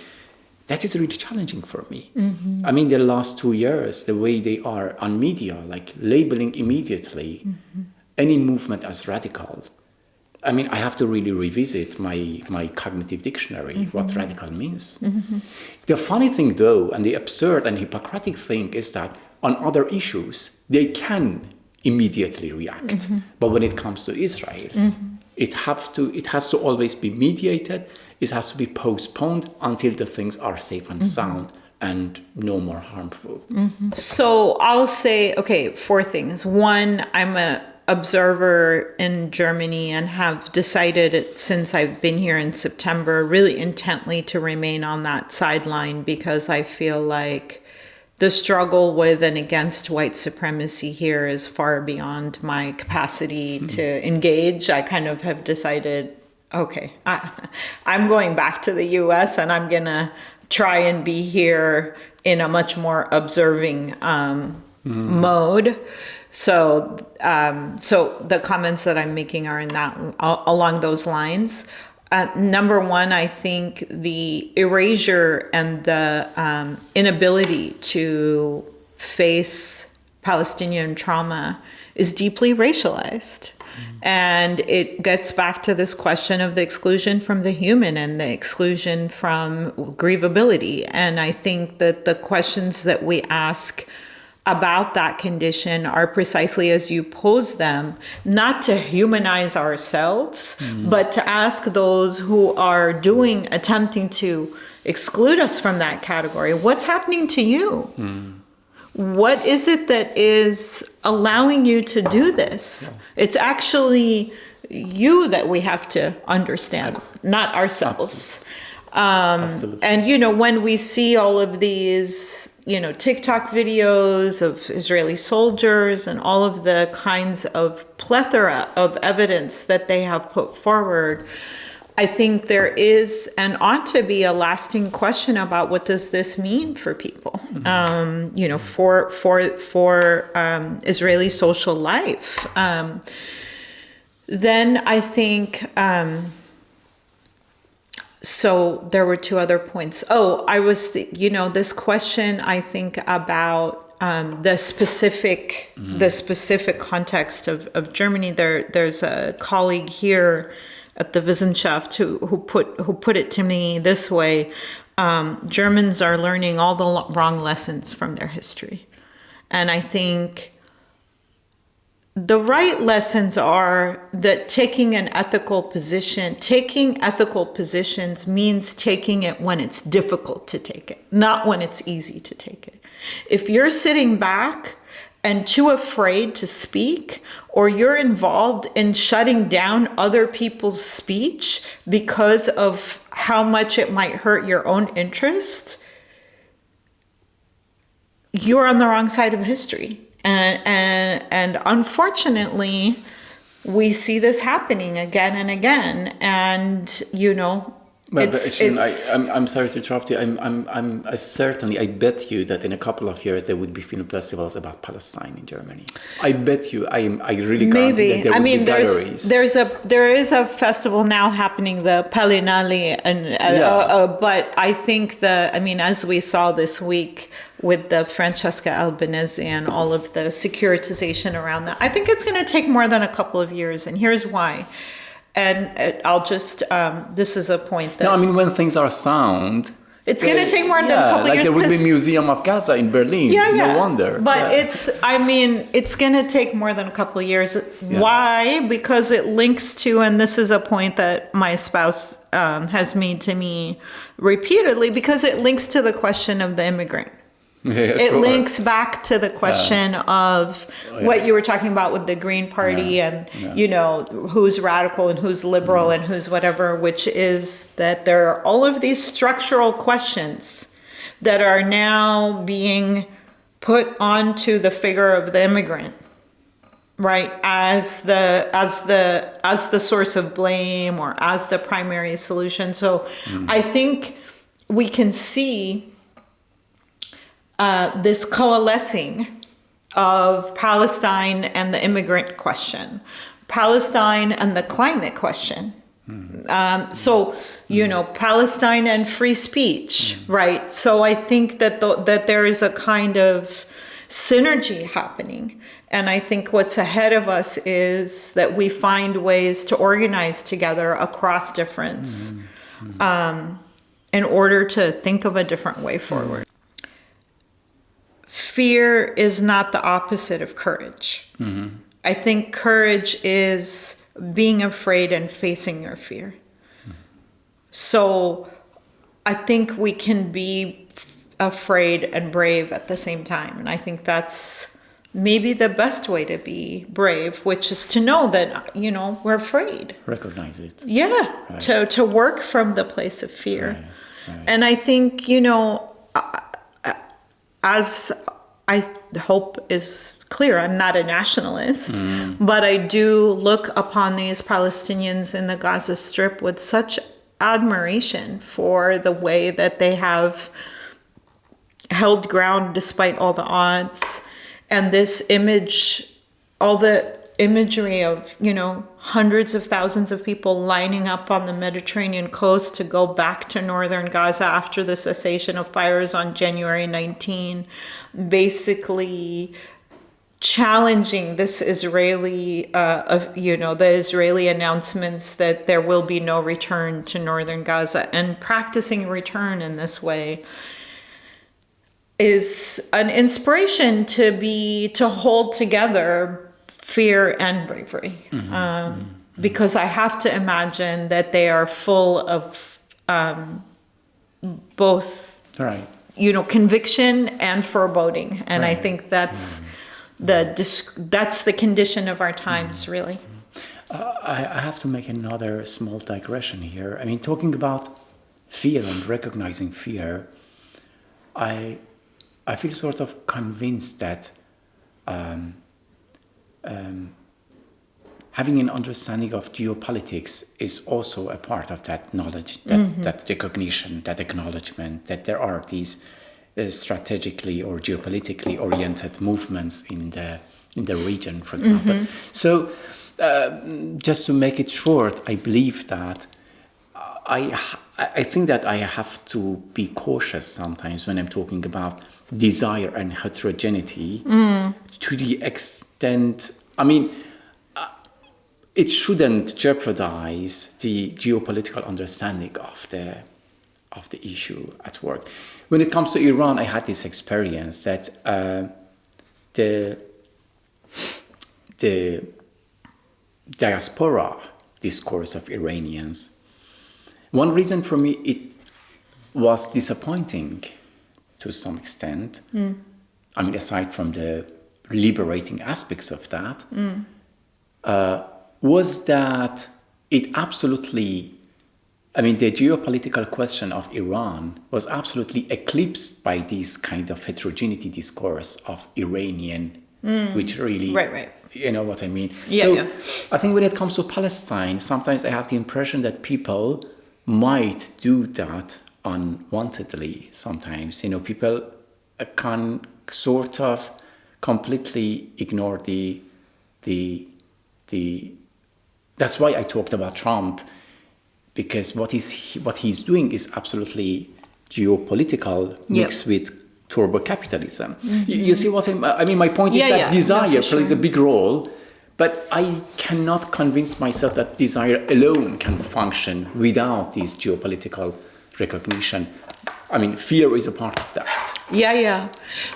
S1: That is really challenging for me. I mean, the last 2 years, the way they are on media, like labeling immediately any movement as radical. I mean, I have to really revisit my cognitive dictionary, what radical means. The funny thing, though, and the absurd and hypocritic thing is that on other issues, they can immediately react. But when it comes to Israel, it has to always be mediated. It has to be postponed until the things are safe and sound and no more harmful.
S2: So I'll say, 4 things. One, I'm an observer in Germany and have decided since I've been here in September really intently to remain on that sideline, because I feel like the struggle with and against white supremacy here is far beyond my capacity to engage. I kind of have decided, I'm going back to the US and I'm going to try and be here in a much more observing mode. So the comments that I'm making are in that along those lines. Number one, I think the erasure and the inability to face Palestinian trauma is deeply racialized. And it gets back to this question of the exclusion from the human and the exclusion from grievability. And I think that the questions that we ask about that condition are precisely as you pose them, not to humanize ourselves, but to ask those who are attempting to exclude us from that category, what's happening to you? What is it that is allowing you to do this? It's actually you that we have to understand, not ourselves.
S1: Absolutely.
S2: And, when we see all of these, TikTok videos of Israeli soldiers and all of the kinds of plethora of evidence that they have put forward, I think there is and ought to be a lasting question about what does this mean for people, for Israeli social life. Then I think, so there were two other points. This question, I think, about the specific context of Germany. There's a colleague here at the Wissenschaft who put it to me this way: Germans are learning all the wrong lessons from their history, and I think the right lessons are that taking ethical positions means taking it when it's difficult to take it, not when it's easy to take it. If you're sitting back and too afraid to speak, or you're involved in shutting down other people's speech because of how much it might hurt your own interest, you're on the wrong side of history. And unfortunately, we see this happening again and again. And,
S1: I'm sorry to interrupt you. I bet you that in a couple of years there would be film festivals about Palestine in Germany. I bet you. I really guarantee that there would be galleries.
S2: There is a festival now happening, the Palinali, but I think as we saw this week with the Francesca Albanese and all of the securitization around that, I think it's going to take more than a couple of years, and here's why. And I'll just, this is a point that...
S1: No, when things are sound...
S2: It's going to take more than a couple of years.
S1: There would be Museum of Gaza in Berlin. No wonder.
S2: But it's going to take more than a couple of years. Yeah. Why? Because it links to, and this is a point that my spouse has made to me repeatedly, because it links to the question of the immigrant. It links back to the question of what you were talking about with the Green Party and, who's radical and who's liberal and who's whatever, which is that there are all of these structural questions that are now being put onto the figure of the immigrant, right, as the source of blame or as the primary solution. So I think we can see this coalescing of Palestine and the immigrant question, Palestine and the climate question. Palestine and free speech, right? So I think that that there is a kind of synergy happening. And I think what's ahead of us is that we find ways to organize together across difference in order to think of a different way forward. Fear is not the opposite of courage. I think courage is being afraid and facing your fear. So I think we can be afraid and brave at the same time. And I think that's maybe the best way to be brave, which is to know that, we're afraid.
S1: Recognize it.
S2: Yeah, right. To work from the place of fear. Right. And I think, as I hope is clear, I'm not a nationalist, but I do look upon these Palestinians in the Gaza Strip with such admiration for the way that they have held ground despite all the odds. And this image, all the imagery of, hundreds of thousands of people lining up on the Mediterranean coast to go back to northern Gaza after the cessation of fires on January 19, basically challenging this Israeli, the Israeli announcements that there will be no return to northern Gaza, and practicing return in this way is an inspiration to hold together fear and bravery, because I have to imagine that they are full of both, conviction and foreboding, and I think that's the condition of our times, really.
S1: I have to make another small digression here. I mean, talking about fear and recognizing fear, I feel sort of convinced that having an understanding of geopolitics is also a part of that knowledge, that recognition, that acknowledgement that there are these strategically or geopolitically oriented movements in the region, for example. So, just to make it short, I believe that I think that I have to be cautious sometimes when I'm talking about desire and heterogeneity to the extent, I mean, it shouldn't jeopardize the geopolitical understanding of the issue at work. When it comes to Iran, I had this experience that the diaspora discourse of Iranians, one reason for me it was disappointing to some extent. I mean, aside from the liberating aspects of that, was that it absolutely, I mean, the geopolitical question of Iran was absolutely eclipsed by this kind of heterogeneity discourse of Iranian, which really,
S2: Right.
S1: you know what I mean?
S2: Yeah,
S1: so
S2: yeah.
S1: I think when it comes to Palestine, sometimes I have the impression that people might do that unwantedly sometimes. You know, people can sort of completely ignore the that's why I talked about Trump, because what he's doing is absolutely geopolitical mixed with turbo capitalism. You see what I mean? My point is that desire plays a big role, but I cannot convince myself that desire alone can function without this geopolitical recognition. I mean, fear is a part of that.
S2: Yeah.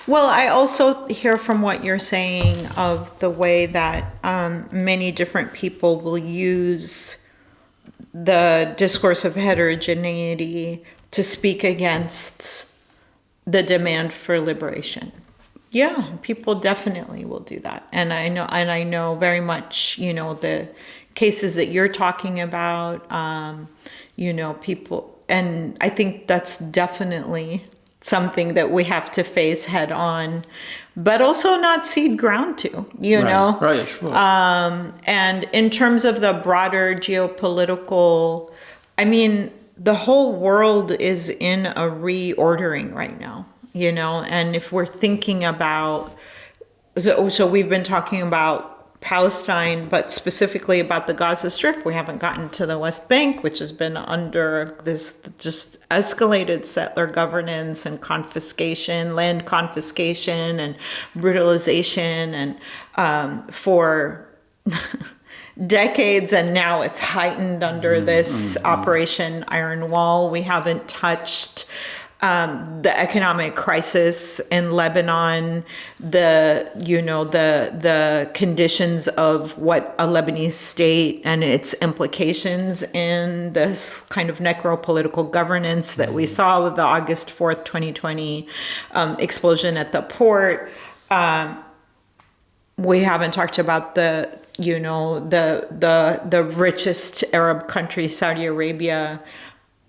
S2: Well, I also hear from what you're saying of the way that many different people will use the discourse of heterogeneity to speak against the demand for liberation. Yeah, people definitely will do that. And I know very much, you know, the cases that you're talking about, you know, people, and I think that's definitely something that we have to face head on, but also not cede ground to, you know?
S1: Right, sure.
S2: And in terms of the broader geopolitical, I mean, the whole world is in a reordering right now, you know? And if we're thinking about, so we've been talking about Palestine, but specifically about the Gaza Strip. We haven't gotten to the West Bank, which has been under this just escalated settler governance and confiscation, land confiscation and brutalization, and for decades, and now it's heightened under this Operation Iron Wall. We haven't touched the economic crisis in Lebanon, the conditions of what a Lebanese state and its implications in this kind of necro-political governance that we saw with the August 4th, 2020 explosion at the port. We haven't talked about the richest Arab country, Saudi Arabia,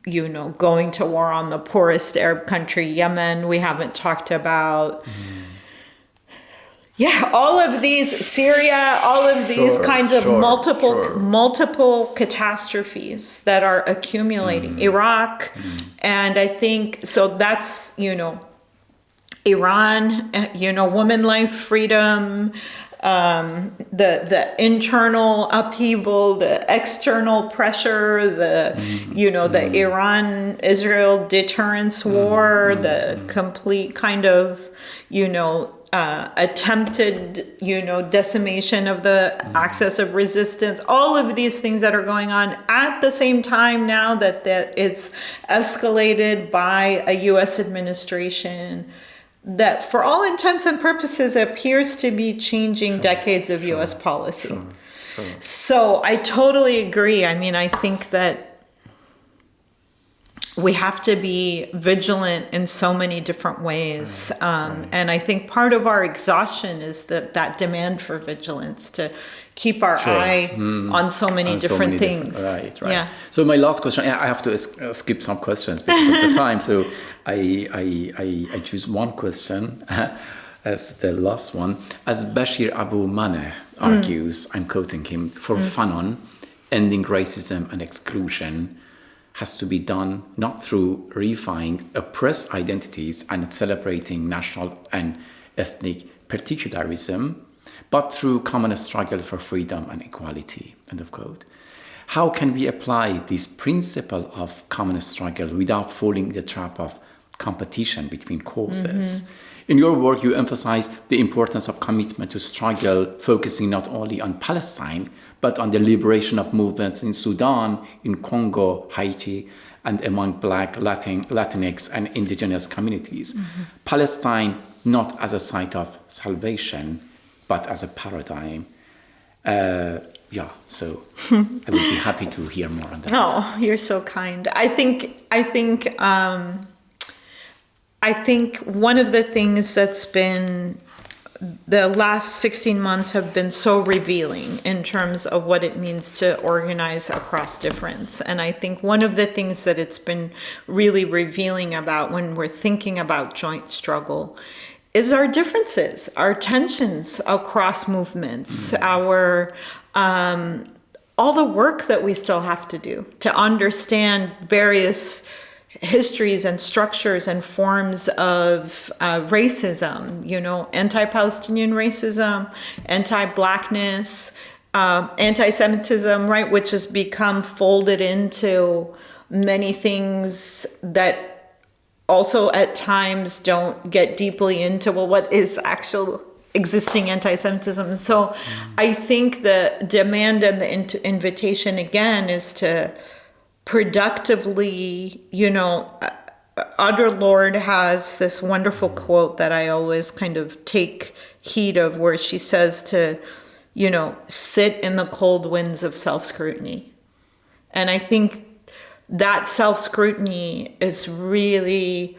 S2: you know, going to war on the poorest Arab country, Yemen. We haven't talked about, all of these, Syria, all of these kinds of multiple catastrophes that are accumulating, Iraq. And I think, so that's, you know, Iran, you know, woman life, freedom, the internal upheaval, the external pressure, the Iran-Israel deterrence war, the complete kind of, you know, attempted, you know, decimation of the axis of resistance, all of these things that are going on at the same time now that it's escalated by a U.S. administration that for all intents and purposes appears to be changing decades of U.S. policy. So I totally agree. I mean, I think that we have to be vigilant in so many different ways. And I think part of our exhaustion is that demand for vigilance, to keep our eye on so many different things.
S1: Right.
S2: Yeah.
S1: So my last question, I have to skip some questions because of the time. So I choose one question as the last one. As Bashir Abu Maneh argues, I'm quoting him, for Fanon, ending racism and exclusion has to be done not through reifying oppressed identities and celebrating national and ethnic particularism, but through common struggle for freedom and equality, end of quote. How can we apply this principle of common struggle without falling in the trap of competition between causes? In your work, you emphasize the importance of commitment to struggle, focusing not only on Palestine, but on the liberation of movements in Sudan, in Congo, Haiti, and among Black, Latinx, and indigenous communities. Palestine not as a site of salvation, but as a paradigm. So I would be happy to hear more on that.
S2: Oh, you're so kind. I think one of the things that's been, the last 16 months have been so revealing in terms of what it means to organize across difference. And I think one of the things that it's been really revealing about when we're thinking about joint struggle is our differences, our tensions across movements, our all the work that we still have to do to understand various histories and structures and forms of racism, anti-Palestinian racism, anti-Blackness, antisemitism, right, which has become folded into many things that also at times don't get deeply into, what is actual existing anti-Semitism. And so I think the demand and the invitation again is to productively, Audre Lorde has this wonderful quote that I always kind of take heed of, where she says to, sit in the cold winds of self-scrutiny. And I think that self-scrutiny is really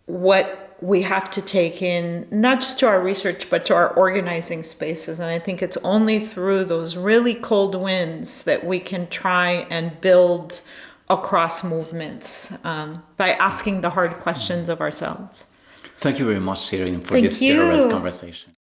S2: what we have to take in, not just to our research, but to our organizing spaces. And I think it's only through those really cold winds that we can try and build across movements, by asking the hard questions of ourselves.
S1: Thank you very much, Sherene, for this generous conversation.